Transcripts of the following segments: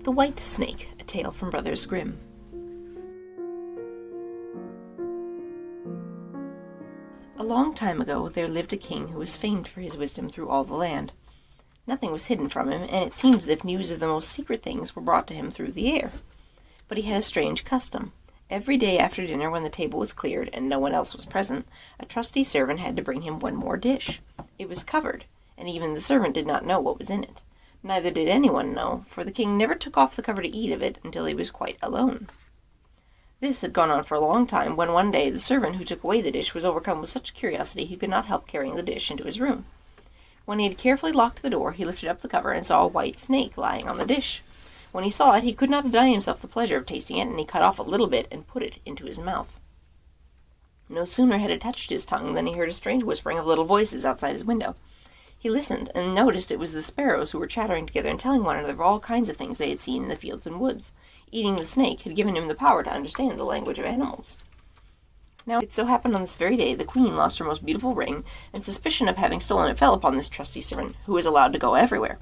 The White Snake, a tale from Brothers Grimm. A long time ago there lived a king who was famed for his wisdom through all the land. Nothing was hidden from him, and it seemed as if news of the most secret things were brought to him through the air. But he had a strange custom. Every day after dinner, when the table was cleared and no one else was present, a trusty servant had to bring him one more dish. It was covered, and even the servant did not know what was in it. Neither did anyone know, for the king never took off the cover to eat of it until he was quite alone. This had gone on for a long time, when one day the servant who took away the dish was overcome with such curiosity he could not help carrying the dish into his room. When he had carefully locked the door, he lifted up the cover and saw a white snake lying on the dish. When he saw it, he could not deny himself the pleasure of tasting it, and he cut off a little bit and put it into his mouth. No sooner had it touched his tongue than he heard a strange whispering of little voices outside his window. He listened, and noticed it was the sparrows who were chattering together and telling one another of all kinds of things they had seen in the fields and woods. Eating the snake had given him the power to understand the language of animals. Now it so happened on this very day the queen lost her most beautiful ring, and suspicion of having stolen it fell upon this trusty servant, who was allowed to go everywhere.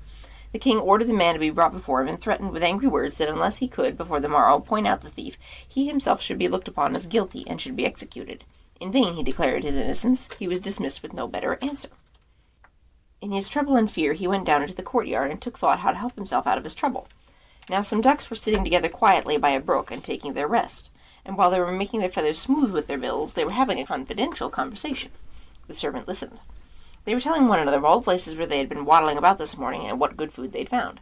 The king ordered the man to be brought before him, and threatened with angry words that unless he could, before the morrow, point out the thief, he himself should be looked upon as guilty and should be executed. In vain he declared his innocence. He was dismissed with no better answer. In his trouble and fear he went down into the courtyard and took thought how to help himself out of his trouble. Now some ducks were sitting together quietly by a brook and taking their rest, and while they were making their feathers smooth with their bills, they were having a confidential conversation. The servant listened. They were telling one another of all the places where they had been waddling about this morning and what good food they'd found.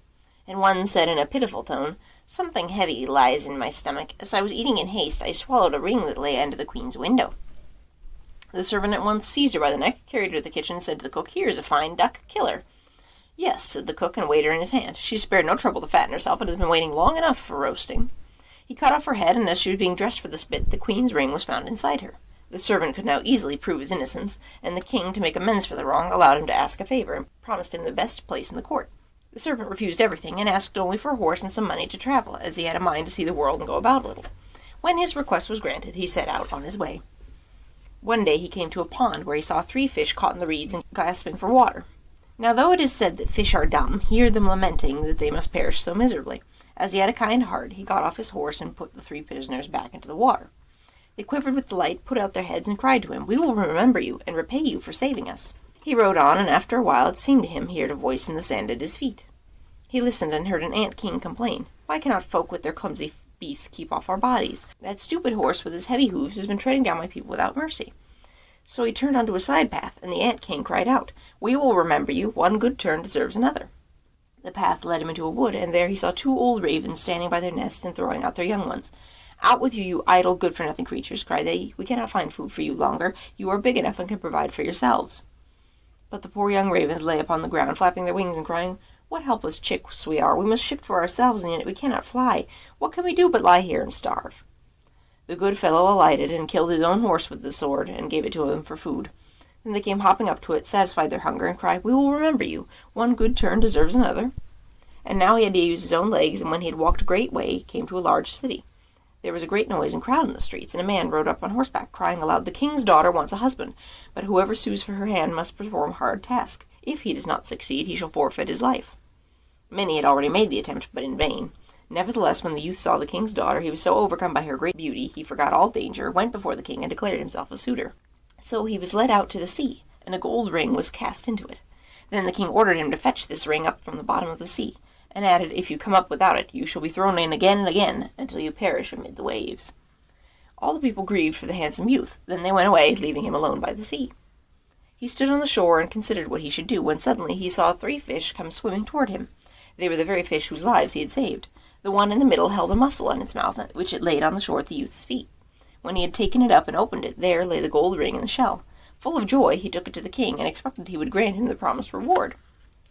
And one said in a pitiful tone, "Something heavy lies in my stomach. As I was eating in haste, I swallowed a ring that lay under the queen's window." The servant at once seized her by the neck, carried her to the kitchen, and said to the cook, "Here is a fine duck. Kill her." "Yes," said the cook, and weighed her in his hand. "She spared no trouble to fatten herself, and has been waiting long enough for roasting." He cut off her head, and as she was being dressed for the spit, the queen's ring was found inside her. The servant could now easily prove his innocence, and the king, to make amends for the wrong, allowed him to ask a favor, and promised him the best place in the court. The servant refused everything, and asked only for a horse and some money to travel, as he had a mind to see the world and go about a little. When his request was granted, he set out on his way. One day he came to a pond where he saw 3 fish caught in the reeds and gasping for water. Now though it is said that fish are dumb, he heard them lamenting that they must perish so miserably. As he had a kind heart, he got off his horse and put the 3 prisoners back into the water. They quivered with delight, put out their heads, and cried to him, "We will remember you, and repay you for saving us." He rode on, and after a while it seemed to him he heard a voice in the sand at his feet. He listened, and heard an ant-king complain, "Why cannot folk with their clumsy beasts keep off our bodies? That stupid horse with his heavy hoofs has been treading down my people without mercy." So he turned onto a side path, and the ant-king cried out, "We will remember you. One good turn deserves another." The path led him into a wood, and there he saw 2 old ravens standing by their nest and throwing out their young ones. "Out with you, you idle, good-for-nothing creatures," cried they. "We cannot find food for you longer. You are big enough and can provide for yourselves." But the poor young ravens lay upon the ground, flapping their wings and crying, "What helpless chicks we are! We must shift for ourselves, and yet we cannot fly. What can we do but lie here and starve?" The good fellow alighted and killed his own horse with the sword, and gave it to them for food. Then they came hopping up to it, satisfied their hunger, and cried, "We will remember you. One good turn deserves another." And now he had to use his own legs, and when he had walked a great way, he came to a large city. There was a great noise and crowd in the streets, and a man rode up on horseback, crying aloud, "The king's daughter wants a husband, but whoever sues for her hand must perform a hard task. If he does not succeed, he shall forfeit his life." Many had already made the attempt, but in vain. Nevertheless, when the youth saw the king's daughter, he was so overcome by her great beauty, he forgot all danger, went before the king, and declared himself a suitor. So he was led out to the sea, and a gold ring was cast into it. Then the king ordered him to fetch this ring up from the bottom of the sea, and added, "If you come up without it, you shall be thrown in again and again, until you perish amid the waves." All the people grieved for the handsome youth. Then they went away, leaving him alone by the sea. He stood on the shore and considered what he should do, when suddenly he saw 3 fish come swimming toward him. They were the very fish whose lives he had saved. The one in the middle held a mussel in its mouth, which it laid on the shore at the youth's feet. When he had taken it up and opened it, there lay the gold ring in the shell. Full of joy, he took it to the king, and expected he would grant him the promised reward.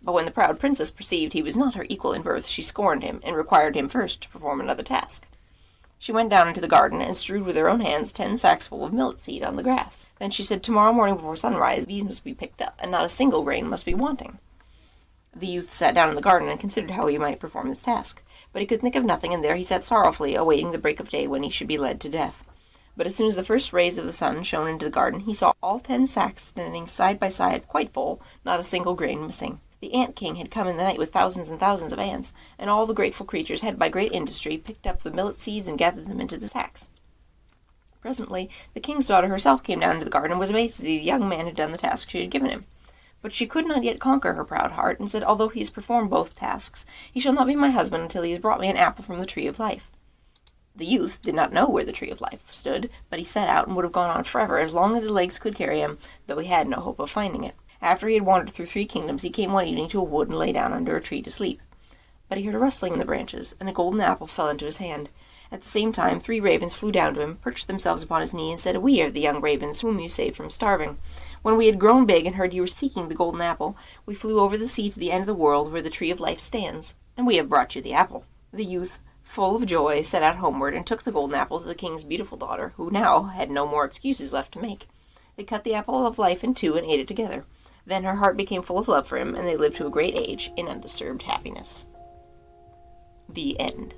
But when the proud princess perceived he was not her equal in birth, she scorned him, and required him first to perform another task. She went down into the garden, and strewed with her own hands 10 sacks full of millet seed on the grass. Then she said, "Tomorrow morning before sunrise, these must be picked up, and not a single grain must be wanting." The youth sat down in the garden and considered how he might perform this task. But he could think of nothing, and there he sat sorrowfully, awaiting the break of day when he should be led to death. But as soon as the first rays of the sun shone into the garden, he saw all 10 sacks standing side by side, quite full, not a single grain missing. The Ant King had come in the night with thousands and thousands of ants, and all the grateful creatures had by great industry picked up the millet seeds and gathered them into the sacks. Presently the king's daughter herself came down into the garden and was amazed to see the young man had done the task she had given him. But she could not yet conquer her proud heart, and said, "Although he has performed both tasks, he shall not be my husband until he has brought me an apple from the tree of life." The youth did not know where the tree of life stood, but he set out and would have gone on forever as long as his legs could carry him, though he had no hope of finding it. After he had wandered through 3 kingdoms, he came one evening to a wood and lay down under a tree to sleep. But he heard a rustling in the branches, and a golden apple fell into his hand. At the same time 3 ravens flew down to him, perched themselves upon his knee, and said, "We are the young ravens whom you saved from starving. When we had grown big and heard you were seeking the golden apple, we flew over the sea to the end of the world where the tree of life stands, and we have brought you the apple." The youth, full of joy, set out homeward, and took the golden apple to the king's beautiful daughter, who now had no more excuses left to make. They cut the apple of life in 2 and ate it together. Then her heart became full of love for him, and they lived to a great age in undisturbed happiness. The end.